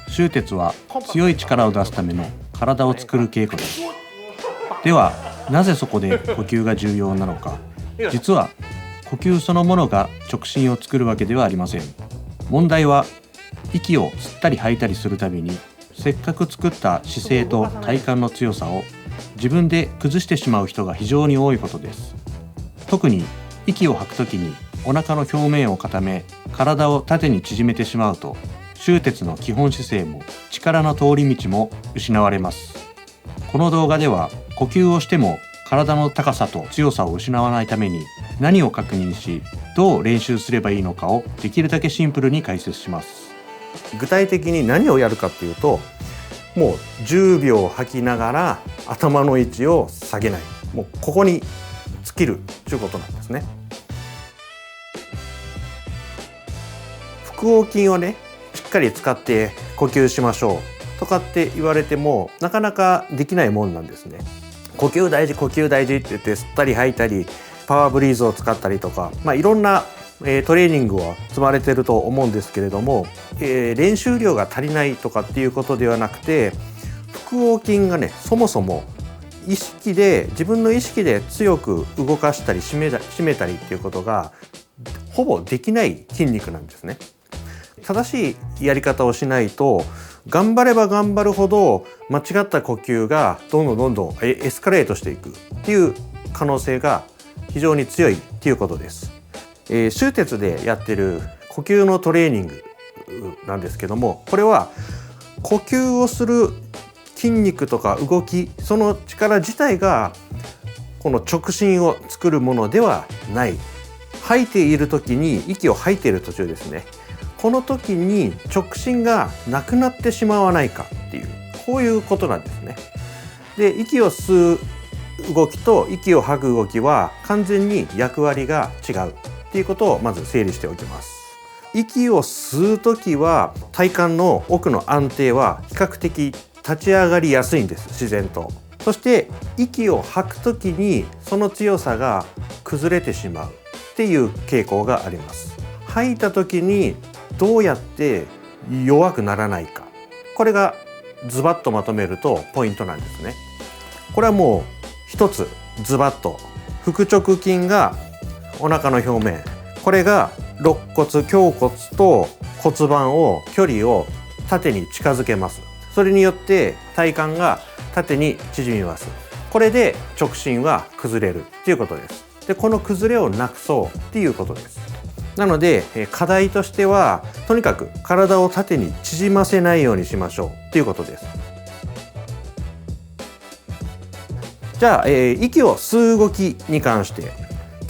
終鉄は強い力を出すための体を作る稽古です。ではなぜそこで呼吸が重要なのか。実は呼吸そのものが直進を作るわけではありません。問題は息を吸ったり吐いたりするたびにせっかく作った姿勢と体幹の強さを自分で崩してしまう人が非常に多いことです。特に息を吐くときにお腹の表面を固め体を縦に縮めてしまうと終鉄の基本姿勢も力の通り道も失われます。この動画では呼吸をしても体の高さと強さを失わないために何を確認しどう練習すればいいのかをできるだけシンプルに解説します。具体的に何をやるかっていうと、もう10秒吐きながら頭の位置を下げない、もうここに尽きるということなんですね。腹横筋をねしっかり使って呼吸しましょうとかって言われてもなかなかできないもんなんですね。呼吸大事呼吸大事って言って吸ったり吐いたりパワーブリーズを使ったりとか、いろんなトレーニングを積まれてると思うんですけれども、練習量が足りないとかっていうことではなくて、腹横筋がねそもそも自分の意識で強く動かしたり締めたりっていうことがほぼできない筋肉なんですね。正しいやり方をしないと頑張れば頑張るほど間違った呼吸がどんどんエスカレートしていくっていう可能性が非常に強いっていうことです。終鉄でやってる呼吸のトレーニングなんですけども、これは呼吸をする筋肉とか動き、その力自体がこの直進を作るものではない。吐いている時に息を吐いている途中ですね、この時に直進がなくなってしまわないかっていう、こういうことなんですね。で、息を吸う動きと息を吐く動きは完全に役割が違うっていうことをまず整理しておきます。息を吸う時は体幹の奥の安定は比較的立ち上がりやすいんです、自然と。そして息を吐く時にその強さが崩れてしまうっていう傾向があります。吐いた時にどうやって弱くならないか、これがズバッとまとめるとポイントなんですね。これはもう一つズバッと、腹直筋がお腹の表面、これが肋骨胸骨と骨盤を距離を縦に近づけます。それによって体幹が縦に縮みます。これで直進は崩れるということです。で、この崩れをなくそうっていうことです。なので課題としてはとにかく体を縦に縮ませないようにしましょうっていうことです。じゃあ、息を吸う動きに関して、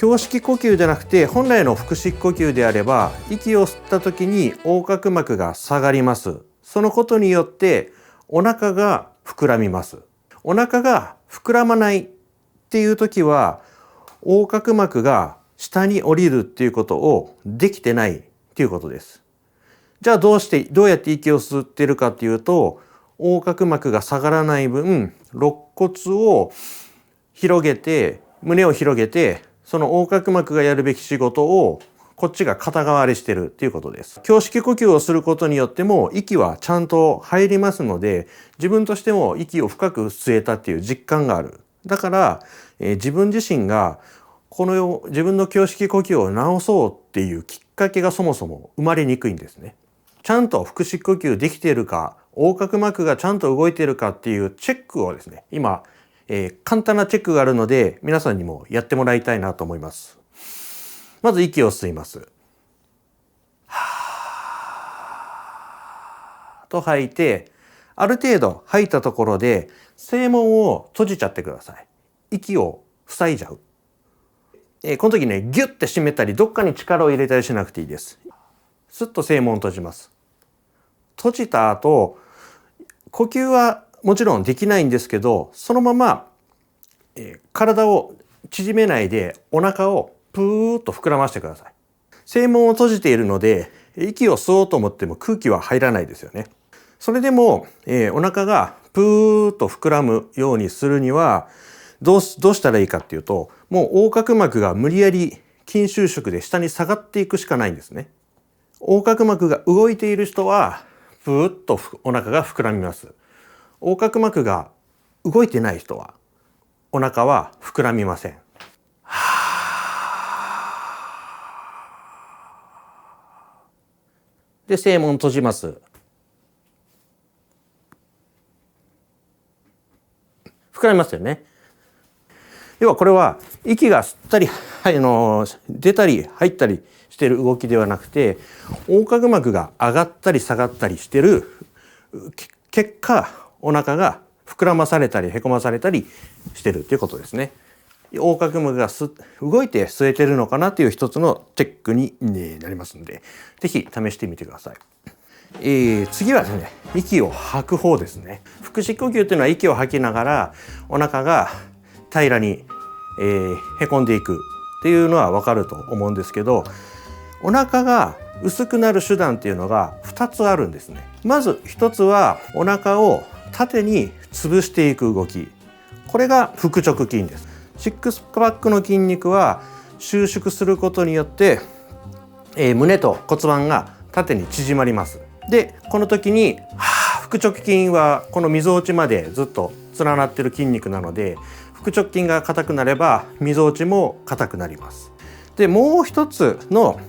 胸式呼吸じゃなくて本来の腹式呼吸であれば息を吸った時に横隔膜が下がります。そのことによってお腹が膨らみます。お腹が膨らまないっていう時は横隔膜が下に降りるっていうことをできてないっていうことです。じゃあどうやって息を吸っているかっていうと、横隔膜が下がらない分肋骨を広げて胸を広げて、その横隔膜がやるべき仕事をこっちが肩代わりしてるっていうことです。胸式呼吸をすることによっても息はちゃんと入りますので、自分としても息を深く吸えたっていう実感がある。だから、自分自身が自分の胸式呼吸を直そうっていうきっかけがそもそも生まれにくいんですね。ちゃんと腹式呼吸できているか、横隔膜がちゃんと動いているかっていうチェックをですね、今、簡単なチェックがあるので皆さんにもやってもらいたいなと思います。まず息を吸います。はーと吐いて、ある程度吐いたところで声門を閉じちゃってください。息を塞いじゃう。この時ね、ギュッて締めたりどっかに力を入れたりしなくていいです。スッと声門を閉じます。閉じた後、呼吸はもちろんできないんですけど、そのまま、体を縮めないでお腹をプーッと膨らましてください。声門を閉じているので息を吸おうと思っても空気は入らないですよね。それでも、お腹がプーッと膨らむようにするにはどうしたらいいかっていうと、もう横隔膜が無理やり筋収縮で下に下がっていくしかないんですね。横隔膜が動いている人はふーっとお腹が膨らみます。横隔膜が動いてない人はお腹は膨らみません。で、声門閉じます。膨らみますよね。要はこれは息が吸ったり、出たり入ったりしている動きではなくて、横隔膜が上がったり下がったりしている結果、お腹が膨らまされたりへこまされたりしているということですね。横隔膜が動いて吸えてるのかなという一つのチェックになりますので、ぜひ試してみてください。次はですね、息を吐く方ですね。腹式呼吸というのは息を吐きながらお腹が平らに、へこんでいくっていうのは分かると思うんですけど、お腹が薄くなる手段っていうのが2つあるんですね。まず1つはお腹を縦に潰していく動き、これが腹直筋です。シックスパックの筋肉は収縮することによって、胸と骨盤が縦に縮まります。でこの時に腹直筋はこのみぞおちまでずっと連なっている筋肉なので、腹直筋が硬くなればみぞおちも硬くなります。でもう一つの、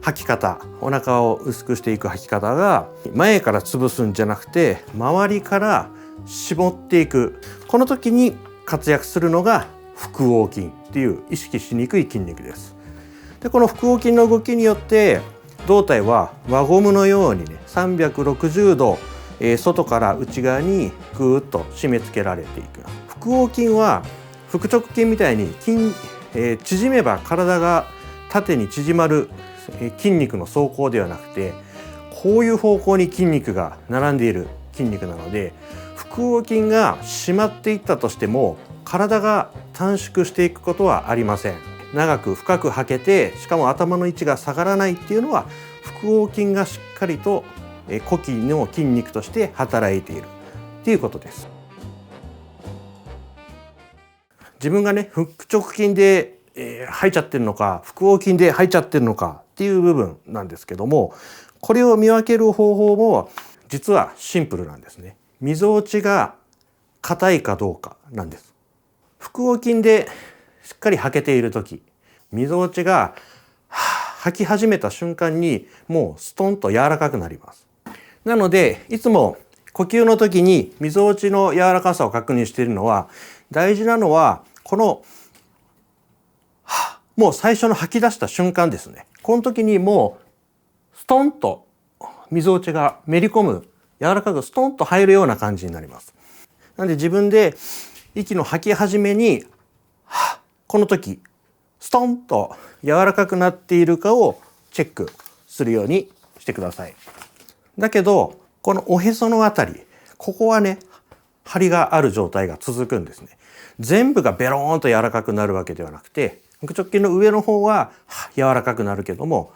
吐き方、お腹を薄くしていく吐き方が、前から潰すんじゃなくて周りから絞っていく。この時に活躍するのが腹横筋っていう意識しにくい筋肉です。でこの腹横筋の動きによって胴体は輪ゴムのようにね、360度、外から内側にぐーっと締め付けられていく。腹横筋は腹直筋みたいに縮めば体が縦に縮まる筋肉の走行ではなくて、こういう方向に筋肉が並んでいる筋肉なので、腹横筋が締まっていったとしても体が短縮していくことはありません。長く深く吐けて、しかも頭の位置が下がらないっていうのは、腹横筋がしっかりと呼気の筋肉として働いているっていうことです。自分がね、腹直筋で吐いちゃってるのか、腹横筋で吐いちゃってるのかっていう部分なんですけども、これを見分ける方法も実はシンプルなんですね。みぞおちが硬いかどうかなんです。腹横筋でしっかり吐けている時、みぞおちが吐き始めた瞬間にもうストンと柔らかくなります。なのでいつも呼吸の時にみぞおちの柔らかさを確認しているのは、大事なのはこのもう最初の吐き出した瞬間ですね。この時にもうストンとみぞおちがめり込む、柔らかくストンと入るような感じになります。なので自分で息の吐き始めにこの時ストンと柔らかくなっているかをチェックするようにしてください。だけどこのおへそのあたり、ここはね、張りがある状態が続くんですね。全部がベローンと柔らかくなるわけではなくて、腹直筋の上の方は柔らかくなるけども、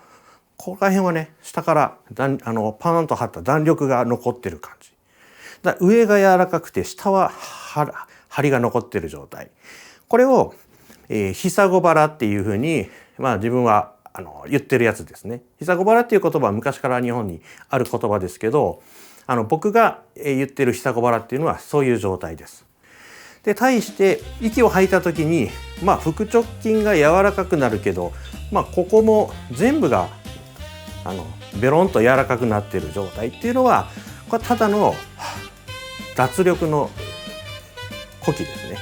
ここら辺はね、下からパーンと張った弾力が残ってる感じ。だから上が柔らかくて下は張りが残ってる状態。これを膝小腹っていうふうに、自分は言ってるやつですね。膝小腹っていう言葉は昔から日本にある言葉ですけど、僕が言ってる膝小腹っていうのはそういう状態です。で対して息を吐いた時に、腹直筋が柔らかくなるけど、ここも全部がベロンと柔らかくなっている状態っていうのは、これただの脱力の呼気ですね。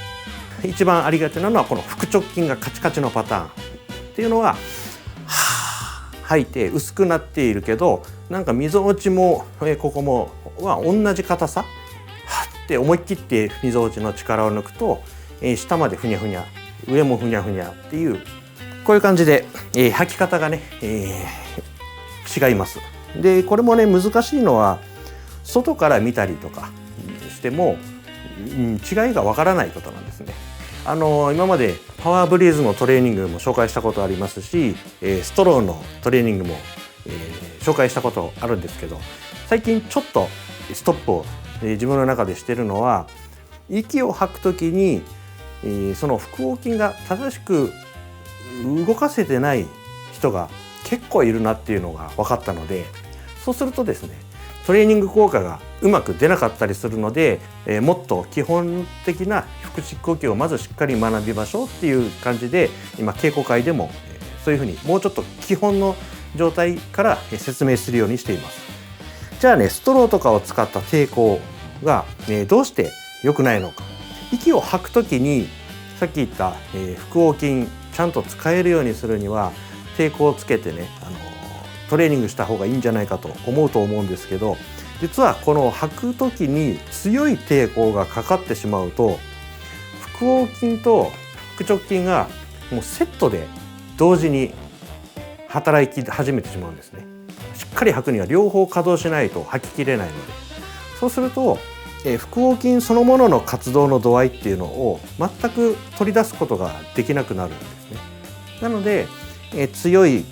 一番ありがちなのはこの腹直筋がカチカチのパターンっていうのは、吐いて薄くなっているけど、なんかみぞおちもここもは同じ硬さって思い切ってみぞおちの力を抜くと、下までふにゃふにゃ、上もふにゃふにゃっていう、こういう感じで、吐き方がね、違います。でこれもね、難しいのは外から見たりとかしても違いがわからないことなんですね。今までパワーブリーズのトレーニングも紹介したことありますし、ストローのトレーニングも、紹介したことあるんですけど、最近ちょっとストップを、自分の中でしてるのは、息を吐くときに、その腹横筋が正しく動かせてない人が結構いるなっていうのが分かったので、そうするとですね、トレーニング効果がうまく出なかったりするので、もっと基本的な腹式呼吸をまずしっかり学びましょうっていう感じで、今稽古会でもそういうふうにもうちょっと基本の状態から説明するようにしています。じゃあね、ストローとかを使った抵抗がどうして良くないのか。息を吐くときにさっき言った腹横筋ちゃんと使えるようにするには抵抗をつけてね、トレーニングした方がいいんじゃないかと思うと思うんですけど、実はこの吐く時に強い抵抗がかかってしまうと、腹横筋と腹直筋がもうセットで同時に働き始めてしまうんですね。しっかり吐くには両方稼働しないと吐ききれないので、そうすると腹横筋そのものの活動の度合いっていうのを全く取り出すことができなくなるんですね。なので強い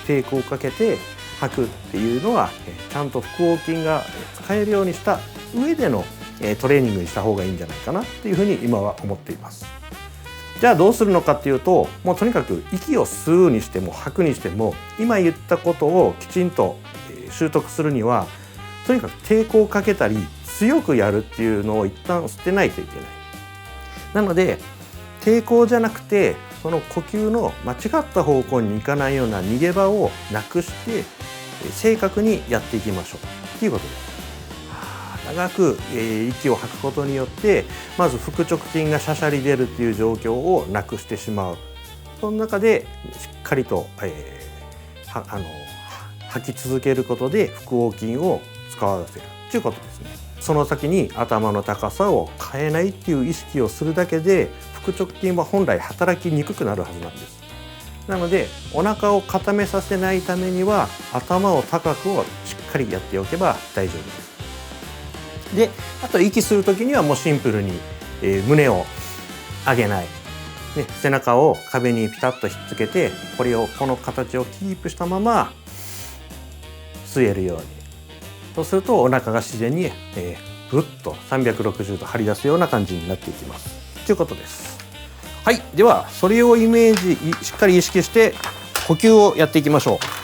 抵抗をかけて吐くっていうのはちゃんと腹横筋が使えるようにした上でのトレーニングにした方がいいんじゃないかなっていうふうに今は思っています。じゃあどうするのかっていうと、もうとにかく息を吸うにしても吐くにしても今言ったことをきちんと習得するには、とにかく抵抗をかけたり強くやるっていうのを一旦捨てないといけない。なので抵抗じゃなくて、その呼吸の間違った方向に行かないような逃げ場をなくして正確にやっていきましょうっていうことです。長く息を吐くことによってまず腹直筋がしゃしゃり出るっていう状況をなくしてしまう。その中でしっかりと、吐き続けることで腹横筋を使わせるということですね。その先に頭の高さを変えないっていう意識をするだけで腹直筋は本来働きにくくなるはずなんです。なのでお腹を固めさせないためには頭を高くをしっかりやっておけば大丈夫です。で、あと息する時にはもうシンプルに、胸を上げない、ね、背中を壁にピタッとひっつけてこの形をキープしたまま吸えるように。そうするとお腹が自然に、ぐっと360度張り出すような感じになっていきますということです。はい、ではそれをイメージしっかり意識して呼吸をやっていきましょう。